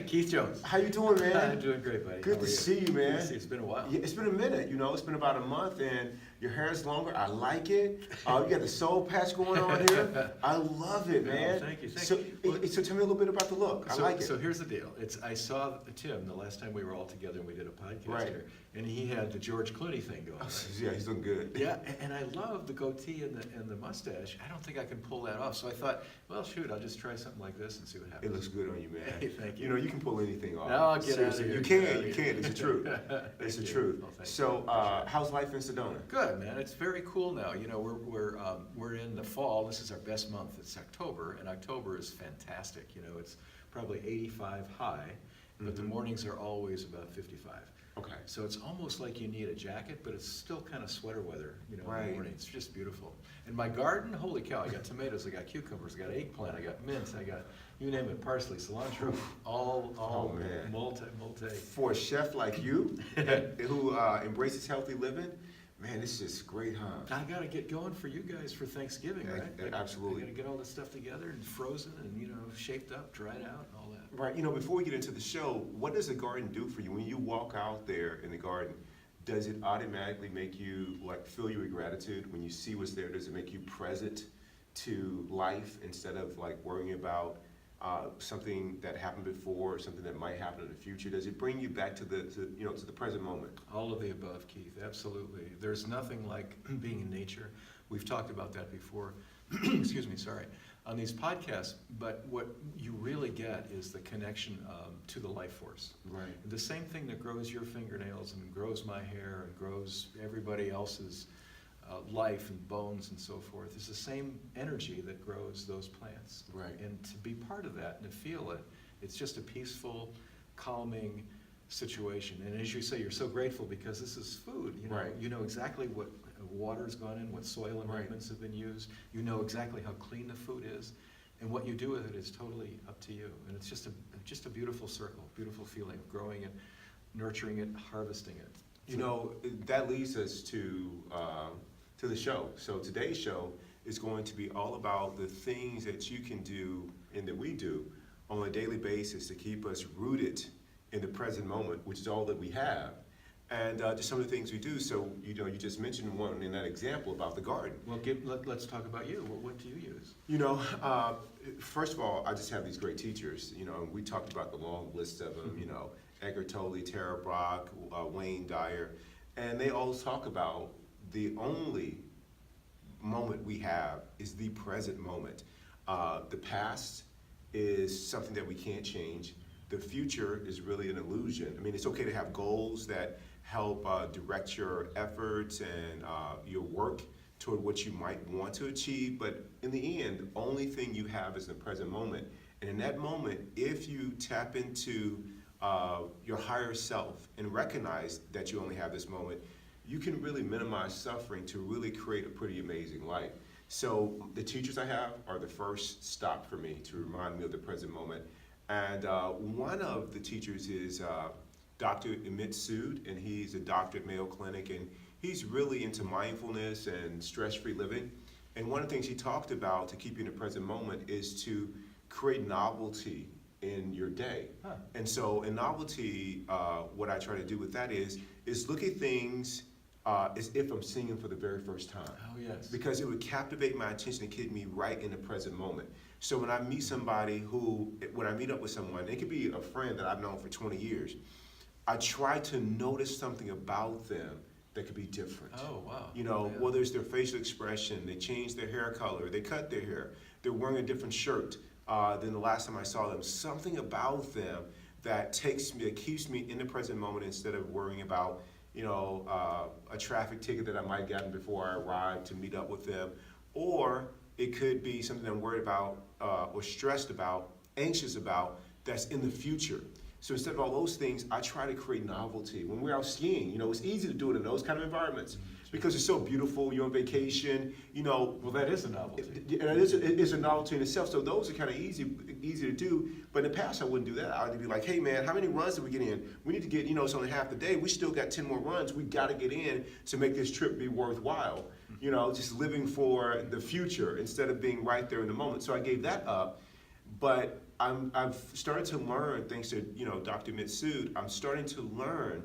Keith Jones. How you doing, man? I'm doing great, buddy. Good to see you, man. Good to see you. It's been a while. Yeah, it's been a minute. It's been about a month, and your hair is longer. I like it. You got the soul patch going on here. I love it, man. Thank you. So tell me a little bit about the look. I like it. So here's the deal. I saw Tim the last time we were all together and we did a podcast here, and he had the George Clooney thing going. Right? Yeah, he's looking good. Yeah, and I love the goatee and the mustache. I don't think I can pull that off. So I thought, well, shoot, I'll just try something like this and see what happens. It looks good on you, man. Hey, thank you. You can pull anything off. No, I'll get out of here. You can. It's the truth. It's the truth. Well, so, how's life in Sedona? Good, man. It's very cool now. We're in the fall. This is our best month. It's October, and October is fantastic. It's probably 85 high, but the mornings are always about 55. Okay. So it's almost like you need a jacket, but it's still kind of sweater weather, in the morning. It's just beautiful. And my garden, holy cow, I got tomatoes, I got cucumbers, I got eggplant, I got mint, I got, you name it, parsley, cilantro, all multi. For a chef like you, who embraces healthy living, man, it's just great, huh? I got to get going for you guys for Thanksgiving, right? Absolutely. I got to get all this stuff together and frozen and, shaped up, dried out, and all that. Right. Before we get into the show, what does the garden do for you? When you walk out there in the garden, does it automatically make you fill you with gratitude? When you see what's there, does it make you present to life instead of worrying about something that happened before or something that might happen in the future? Does it bring you back to the present moment? All of the above, Keith. Absolutely. There's nothing like being in nature. We've talked about that before. Excuse me. Sorry. On these podcasts, but what you really get is the connection to the life force. Right. The same thing that grows your fingernails and grows my hair and grows everybody else's life and bones and so forth is the same energy that grows those plants. Right. And to be part of that and to feel it, it's just a peaceful, calming situation. And as you say, you're so grateful because this is food. You know exactly what water's gone in, what soil amendments have been used. You know exactly how clean the food is, and what you do with it is totally up to you. And it's just a beautiful circle, beautiful feeling of growing it, nurturing it, harvesting it. That leads us to the show. So today's show is going to be all about the things that you can do and that we do on a daily basis to keep us rooted in the present moment, which is all that we have. And just some of the things we do. So, you just mentioned one in that example about the garden. Well, let's talk about you. What do you use? First of all, I just have these great teachers. We talked about the long list of them. Eckart Tolle, Tara Brock, Wayne Dyer, and they all talk about the only moment we have is the present moment. The past is something that we can't change. The future is really an illusion. I mean, it's okay to have goals that help direct your efforts and your work toward what you might want to achieve, but in the end, the only thing you have is the present moment. And in that moment, if you tap into your higher self and recognize that you only have this moment, you can really minimize suffering to really create a pretty amazing life. So the teachers I have are the first stop for me to remind me of the present moment. And one of the teachers is Dr. Amit Sood, and he's a doctor at Mayo Clinic, and he's really into mindfulness and stress-free living. And one of the things he talked about to keep you in the present moment is to create novelty in your day. Huh. And so in novelty, what I try to do with that is look at things as if I'm seeing them for the very first time. Oh, yes. Because it would captivate my attention and keep me right in the present moment. So when I meet when I meet up with someone, it could be a friend that I've known for 20 years, I try to notice something about them that could be different. Oh, wow. Whether it's their facial expression, they change their hair color, they cut their hair, they're wearing a different shirt than the last time I saw them. Something about them that keeps me in the present moment instead of worrying about, a traffic ticket that I might have gotten before I arrived to meet up with them. Or it could be something I'm worried about or stressed about, anxious about, that's in the future. So instead of all those things, I try to create novelty. When we're out skiing, it's easy to do it in those kind of environments because it's so beautiful. You're on vacation, Well, that is a novelty. and it is a novelty in itself. So those are kind of easy to do. But in the past, I wouldn't do that. I'd be like, hey man, how many runs did we get in? We need to get, it's only half the day. We still got 10 more runs. We got to get in to make this trip be worthwhile. Just living for the future instead of being right there in the moment. So I gave that up. But I've started to learn, thanks to Dr. Mitsud, I'm starting to learn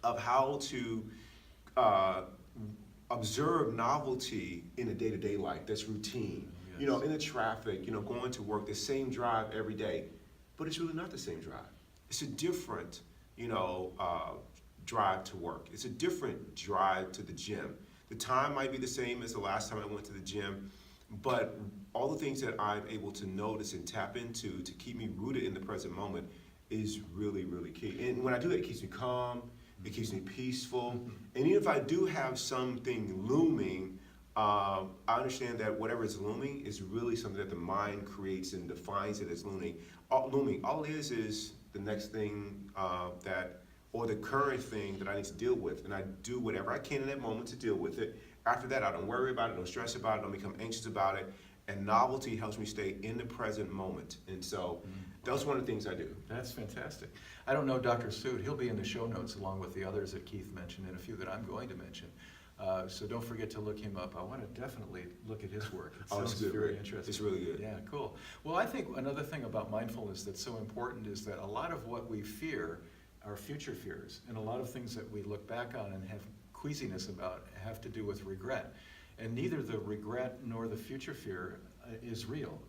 of how to observe novelty in a day-to-day life that's routine. Yes. In the traffic, going to work, the same drive every day, but it's really not the same drive. It's a different, drive to work. It's a different drive to the gym. The time might be the same as the last time I went to the gym, but all the things that I'm able to notice and tap into to keep me rooted in the present moment is really, really key. And when I do that, it keeps me calm, it keeps me peaceful. And even if I do have something looming, I understand that whatever is looming is really something that the mind creates and defines it as looming. All it is the next thing or the current thing that I need to deal with. And I do whatever I can in that moment to deal with it. After that, I don't worry about it, don't stress about it, don't become anxious about it. And novelty helps me stay in the present moment. And so that's one of the things I do. That's fantastic. I don't know Dr. Sood. He'll be in the show notes along with the others that Keith mentioned and a few that I'm going to mention. So don't forget to look him up. I want to definitely look at his work. It sounds very interesting. It's really good. Yeah, cool. Well, I think another thing about mindfulness that's so important is that a lot of what we fear are future fears, and a lot of things that we look back on and have queasiness about have to do with regret. And neither the regret nor the future fear is real.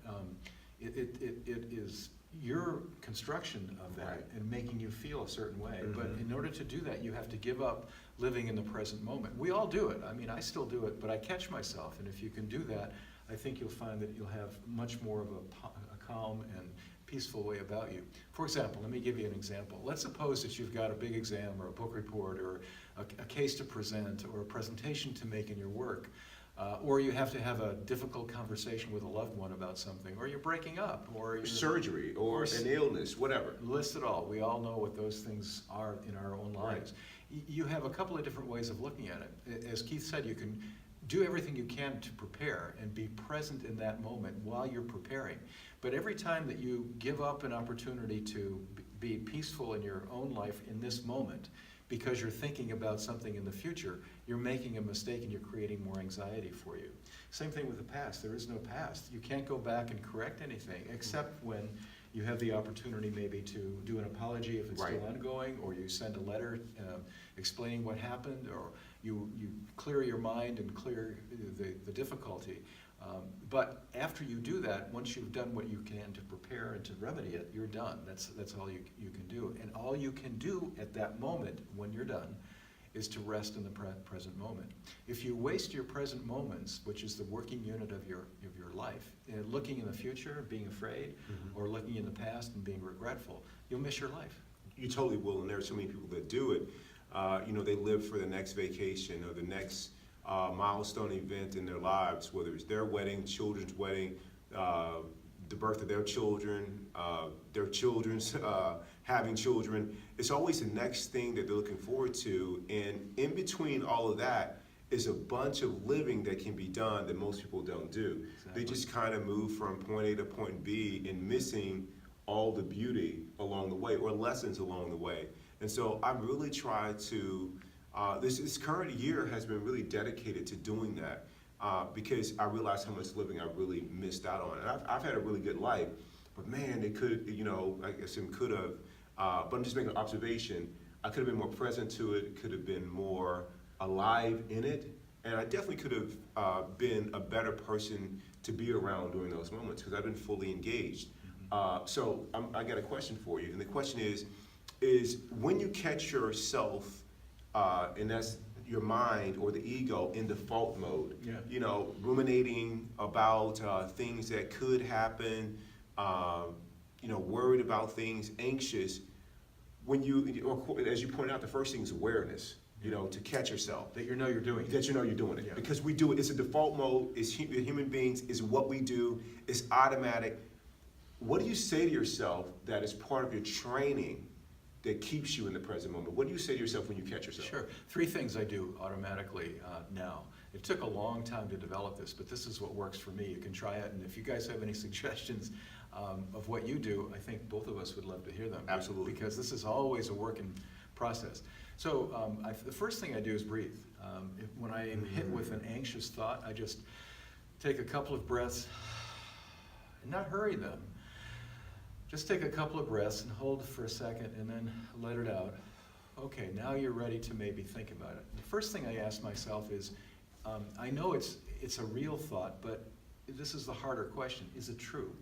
It is your construction of that Right. and making you feel a certain way. Mm-hmm. But in order to do that, you have to give up living in the present moment. We all do it. I mean, I still do it, but I catch myself. And if you can do that, I think you'll find that you'll have much more of a calm and peaceful way about you. For example, let me give you an example. Let's suppose that you've got a big exam or a book report or a case to present or a presentation to make in your work. Or you have to have a difficult conversation with a loved one about something, or you're breaking up, or you're, surgery, or an illness, whatever. List it all. We all know what those things are in our own lives. You have a couple of different ways of looking at it. As Keith said, you can do everything you can to prepare and be present in that moment while you're preparing. But every time that you give up an opportunity to be peaceful in your own life in this moment, because you're thinking about something in the future, you're making a mistake and you're creating more anxiety for you. Same thing with the past. There is no past. You can't go back and correct anything except when you have the opportunity maybe to do an apology if it's Right. still ongoing, or you send a letter explaining what happened, or you clear your mind and clear the difficulty. But after you do that, once you've done what you can to prepare and to remedy it, you're done. That's all you can do. And all you can do at that moment when you're done is to rest in the present moment. If you waste your present moments, which is the working unit of your life, looking in the future, being afraid, or looking in the past and being regretful, you'll miss your life. You totally will, and there are so many people that do it. They live for the next vacation or the next milestone event in their lives, whether it's their wedding, children's wedding, the birth of their children's having children. It's always the next thing that they're looking forward to, and in between all of that is a bunch of living that can be done that most people don't do. Exactly. They just kind of move from point A to point B and missing all the beauty along the way or lessons along the way. And so I really try to, this current year has been really dedicated to doing that because I realized how much living I really missed out on. And I've had a really good life, but man, it could, I guess it could have, but I'm just making an observation. I could have been more present to it, could have been more alive in it, and I definitely could have been a better person to be around during those moments because I've been fully engaged. So I got a question for you, and the question is when you catch yourself, and that's your mind or the ego in default mode, ruminating about things that could happen, worried about things, anxious, when as you point out, the first thing is awareness, to catch yourself. That you're doing it. That you're doing it. Yeah. Because we do it, it's a default mode, it's human beings, it's what we do, it's automatic. what do you say to yourself that is part of your training that keeps you in the present moment? What do you say to yourself when you catch yourself? Sure. 3 things I do automatically now. It took a long time to develop this, but this is what works for me. You can try it, and if you guys have any suggestions of what you do, I think both of us would love to hear them. Absolutely. Because this is always a work in process. So the first thing I do is breathe. When I am hit with an anxious thought, I just take a couple of breaths and not hurry them. Just take a couple of breaths and hold for a second and then let it out. Okay, now you're ready to maybe think about it. The first thing I ask myself is, I know it's a real thought, but this is the harder question. Is it true?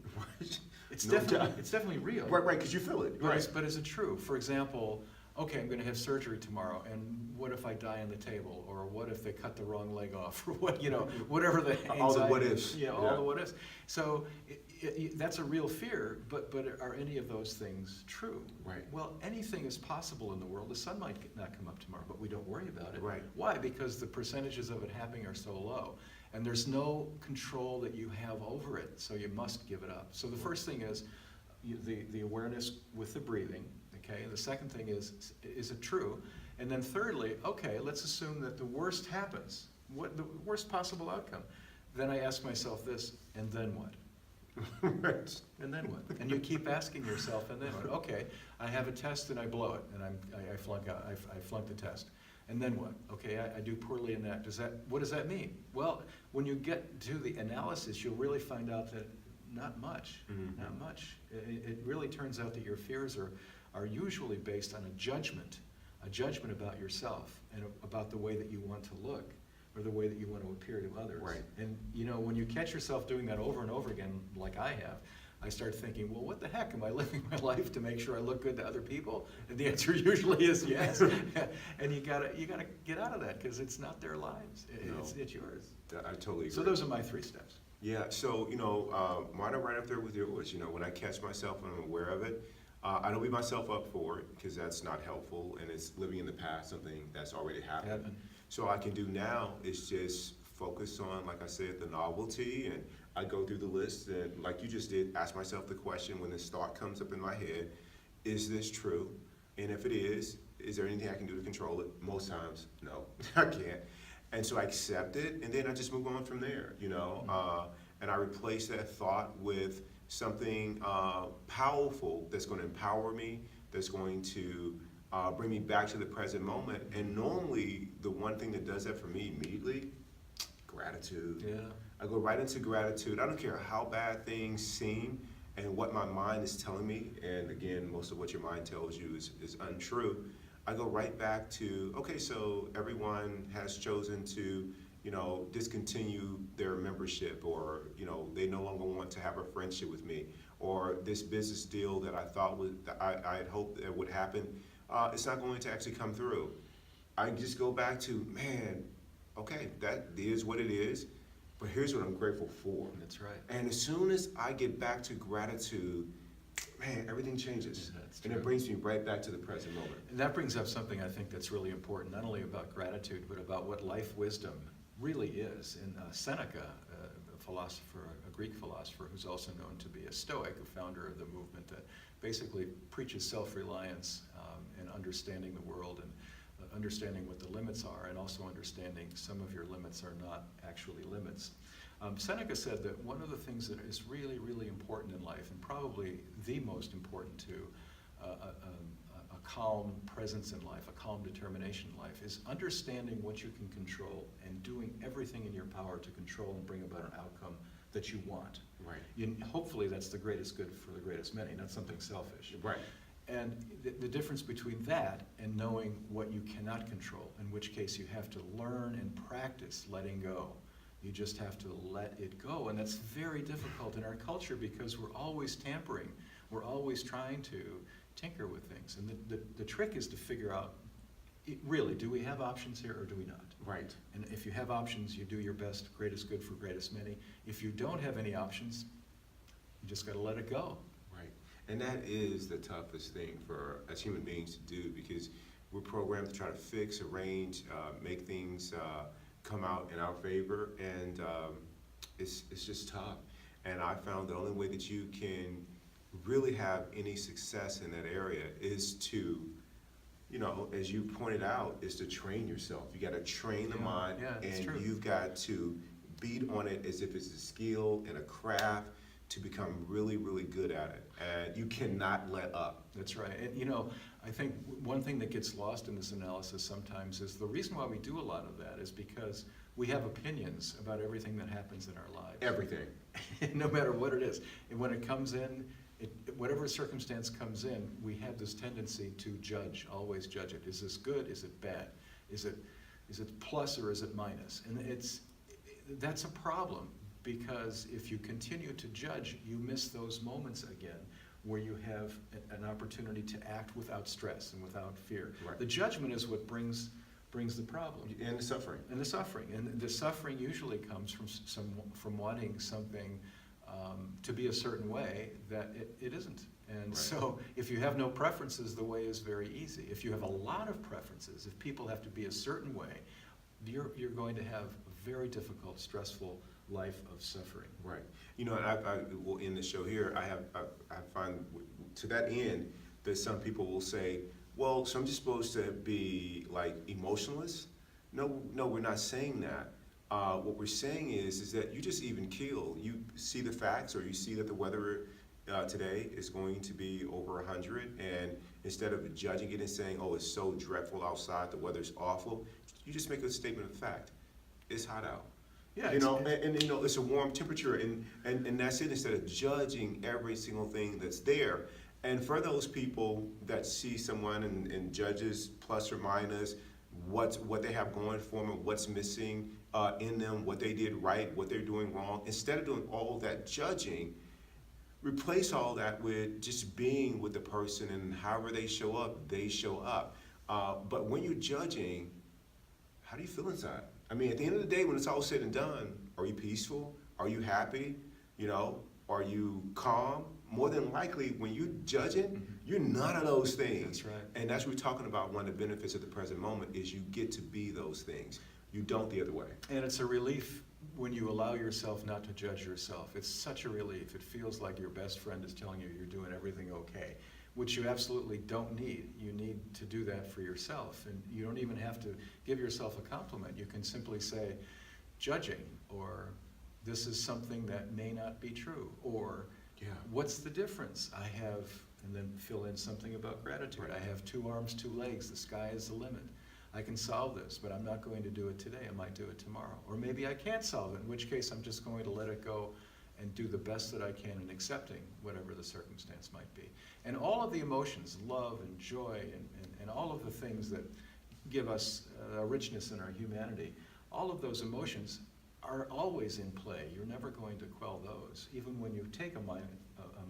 It's definitely real. Right, because you feel it. Right. But is it true? For example, okay, I'm going to have surgery tomorrow, and what if I die on the table, or what if they cut the wrong leg off, or what, whatever the anxiety, all the what ifs. All the what ifs. So that's a real fear, but are any of those things true? Right. Well, anything is possible in the world. The sun might not come up tomorrow, but we don't worry about it. Right. Why? Because the percentages of it happening are so low, and there's no control that you have over it, so you must give it up. So the first thing is the awareness with the breathing. Okay, the second thing is it true? And then thirdly, okay, let's assume that the worst happens. What the worst possible outcome? Then I ask myself this, and then what? Right. And then what? And you keep asking yourself, and then what? Okay, I have a test and I blow it, and I flunk out. I flunk the test. And then what? Okay, I do poorly in that. What does that mean? Well, when you get to the analysis, you'll really find out that not much. Mm-hmm. Not much. It really turns out that your fears are usually based on a judgment about yourself and about the way that you want to look or the way that you want to appear to others. Right. And when you catch yourself doing that over and over again, like I have, I start thinking, well, what the heck? Am I living my life to make sure I look good to other people? And the answer usually is yes. And you gotta get out of that, because it's not their lives. It's yours. I totally agree. So those are my 3 steps. Yeah, so, mine are right up there with yours. When I catch myself and I'm aware of it, I don't beat myself up for it, because that's not helpful, and it's living in the past, something that's already happened. So all I can do now is just focus on, like I said, the novelty, and I go through the list, and like you just did, ask myself the question when this thought comes up in my head, is this true? And if it is there anything I can do to control it? Most times, no, I can't. And so I accept it, and then I just move on from there, and I replace that thought with something powerful that's going to empower me, that's going to bring me back to the present moment. And normally, the one thing that does that for me immediately, gratitude. Yeah. I go right into gratitude. I don't care how bad things seem and what my mind is telling me, and again, most of what your mind tells you is untrue. I go right back to, okay, so everyone has chosen to discontinue their membership, or, they no longer want to have a friendship with me, or this business deal that I thought I had hoped that would happen, it's not going to actually come through. I just go back to, man, okay, that is what it is, but here's what I'm grateful for. That's right. And as soon as I get back to gratitude, man, everything changes. And it brings me right back to the present moment. And that brings up something I think that's really important, not only about gratitude, but about what life wisdom really is. And Seneca, a philosopher, a Greek philosopher, who's also known to be a Stoic, a founder of the movement that basically preaches self-reliance and understanding the world, and understanding what the limits are, and also understanding some of your limits are not actually limits. Seneca said that one of the things that is really, really important in life, and probably the most important to a calm presence in life, a calm determination in life, is understanding what you can control and doing everything in your power to control and bring about an outcome that you want. Right. Hopefully that's the greatest good for the greatest many, not something selfish. Right. And the difference between that and knowing what you cannot control, in which case you have to learn and practice letting go. You just have to let it go. And that's very difficult in our culture, because we're always tampering. We're always trying to tinker with things. And the trick is to figure out, really, do we have options here or do we not? Right. And if you have options, you do your best, greatest good for greatest many. If you don't have any options, you just got to let it go. Right. And that is the toughest thing for as human beings to do, because we're programmed to try to fix, arrange, make things come out in our favor, and it's just tough. And I found the only way that you can really have any success in that area is to, as you pointed out, is to train yourself. You got to train the mind, and true. you've got to beat on it as if it's a skill and a craft to become really, really good at it. And you cannot let up. That's right. And I think one thing that gets lost in this analysis sometimes is the reason why we do a lot of that is because we have opinions about everything that happens in our lives. Everything. No matter what it is. And when it comes in, whatever circumstance comes in, we have this tendency to judge, always judge it. Is this good? Is it bad? Is it plus or is it minus? And that's a problem, because if you continue to judge, you miss those moments again where you have an opportunity to act without stress and without fear. Right. The judgment is what brings the problem. And the suffering. And the suffering usually comes from wanting something to be a certain way that it isn't. And Right. so if you have no preferences, the way is very easy. If you have a lot of preferences, if people have to be a certain way, you're going to have a very difficult, stressful life of suffering. Right. And I will end the show here. I find to that end that some people will say, well, so I'm just supposed to be like emotionless? No, we're not saying that. What we're saying is that you just even keel. You see the facts, or you see that the weather today is going to be over 100, and instead of judging it and saying, oh, it's so dreadful outside, the weather's awful, you just make a statement of fact. It's hot out. Yeah, and it's a warm temperature, and that's it, instead of judging every single thing that's there. And for those people that see someone and judges plus or minus what they have going for them, what's missing in them, what they did right, what they're doing wrong, instead of doing all that judging, replace all that with just being with the person, and however they show up, they show up. But when you're judging, how do you feel inside? I mean, at the end of the day, when it's all said and done, are you peaceful? Are you happy? Are you calm? More than likely, when you're judging, you're none of those things. That's right. And that's what we're talking about. One of the benefits of the present moment is you get to be those things. You don't the other way. And it's a relief when you allow yourself not to judge yourself. It's such a relief. It feels like your best friend is telling you you're doing everything okay, which you absolutely don't need. You need to do that for yourself. And you don't even have to give yourself a compliment. You can simply say, judging, or this is something that may not be true, or what's the difference? I have, and then fill in something about gratitude. Right. I have 2 arms, 2 legs. The sky is the limit. I can solve this, but I'm not going to do it today. I might do it tomorrow. Or maybe I can't solve it, in which case I'm just going to let it go and do the best that I can in accepting whatever the circumstance might be. And all of the emotions, love and joy, and all of the things that give us a richness in our humanity, all of those emotions are always in play. You're never going to quell those, even when you take a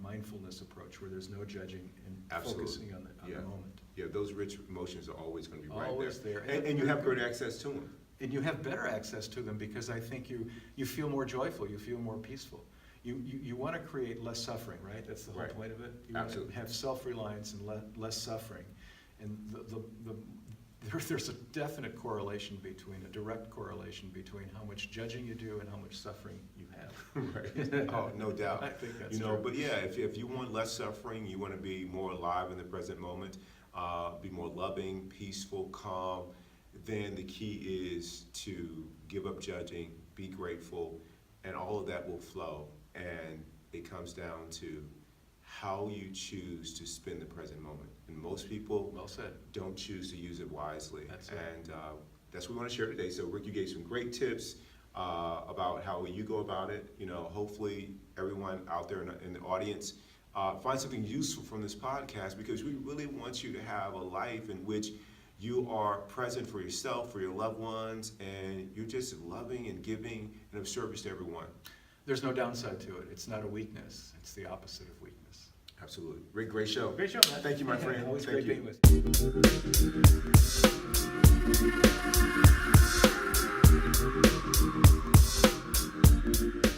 mindfulness approach where there's no judging and Absolutely. Focusing on the moment. Yeah, those rich emotions are always going to be right Always there. And you have great access to them. And you have better access to them because I think you feel more joyful, you feel more peaceful. You want to create less suffering, right? That's the whole Right. point of it. You Absolutely. want to have self-reliance and less suffering. And there's a definite correlation a direct correlation between how much judging you do and how much suffering you have. Right. Oh, no doubt. I think that's true. But yeah, if you want less suffering, you want to be more alive in the present moment, be more loving, peaceful, calm, then the key is to give up judging, be grateful, and all of that will flow. And it comes down to how you choose to spend the present moment. And most people Well said. don't choose to use it wisely. That's it. And that's what we want to share today. So Rick, you gave some great tips about how you go about it. Hopefully everyone out there in the audience finds something useful from this podcast, because we really want you to have a life in which you are present for yourself, for your loved ones, and you're just loving and giving and of service to everyone. There's no downside to it. It's not a weakness. It's the opposite of weakness. Absolutely. Rick, great show. Great show, man. Thank you, my friend. Always Thank great you. being with you.